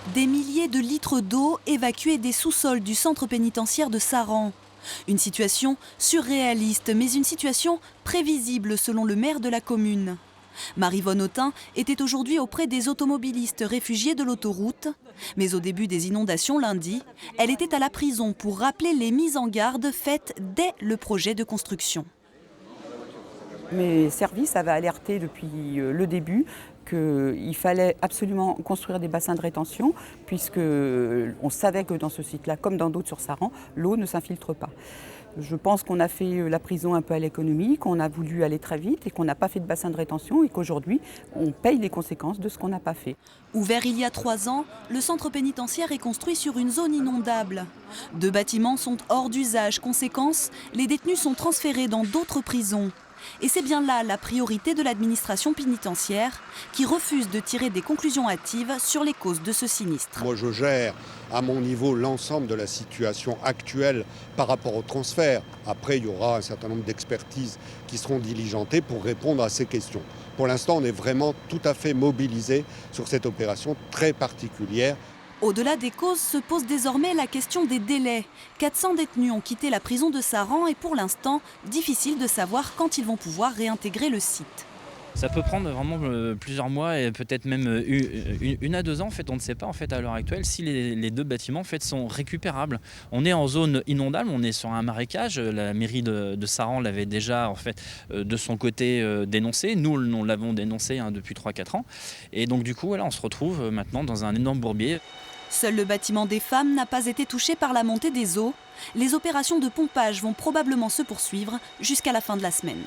Des milliers de litres d'eau évacués des sous-sols du centre pénitentiaire de Saran. Une situation surréaliste, mais une situation prévisible selon le maire de la commune. Marie-Vonne Autain était aujourd'hui auprès des automobilistes réfugiés de l'autoroute. Mais au début des inondations lundi, elle était à la prison pour rappeler les mises en garde faites dès le projet de construction. Mes services avaient alerté depuis le début qu'il fallait absolument construire des bassins de rétention puisqu'on savait que dans ce site-là, comme dans d'autres sur Saran, l'eau ne s'infiltre pas. Je pense qu'on a fait la prison un peu à l'économie, qu'on a voulu aller très vite et qu'on n'a pas fait de bassin de rétention et qu'aujourd'hui, on paye les conséquences de ce qu'on n'a pas fait. Ouvert il y a 3 ans, le centre pénitentiaire est construit sur une zone inondable. 2 bâtiments sont hors d'usage. Conséquence, les détenus sont transférés dans d'autres prisons. Et c'est bien là la priorité de l'administration pénitentiaire qui refuse de tirer des conclusions hâtives sur les causes de ce sinistre. Moi, je gère à mon niveau l'ensemble de la situation actuelle par rapport au transfert. Après, il y aura un certain nombre d'expertises qui seront diligentées pour répondre à ces questions. Pour l'instant, on est vraiment tout à fait mobilisé sur cette opération très particulière. Au-delà des causes se pose désormais la question des délais. 400 détenus ont quitté la prison de Saran et pour l'instant, difficile de savoir quand ils vont pouvoir réintégrer le site. Ça peut prendre vraiment plusieurs mois et peut-être même 1 à 2 ans. En fait, on ne sait pas en fait, à l'heure actuelle si les 2 bâtiments en fait, sont récupérables. On est en zone inondable, on est sur un marécage. La mairie de Saran l'avait déjà en fait, de son côté dénoncé. Nous l'avons dénoncé depuis 3-4 ans. Et donc du coup, voilà, on se retrouve maintenant dans un énorme bourbier. Seul le bâtiment des femmes n'a pas été touché par la montée des eaux. Les opérations de pompage vont probablement se poursuivre jusqu'à la fin de la semaine.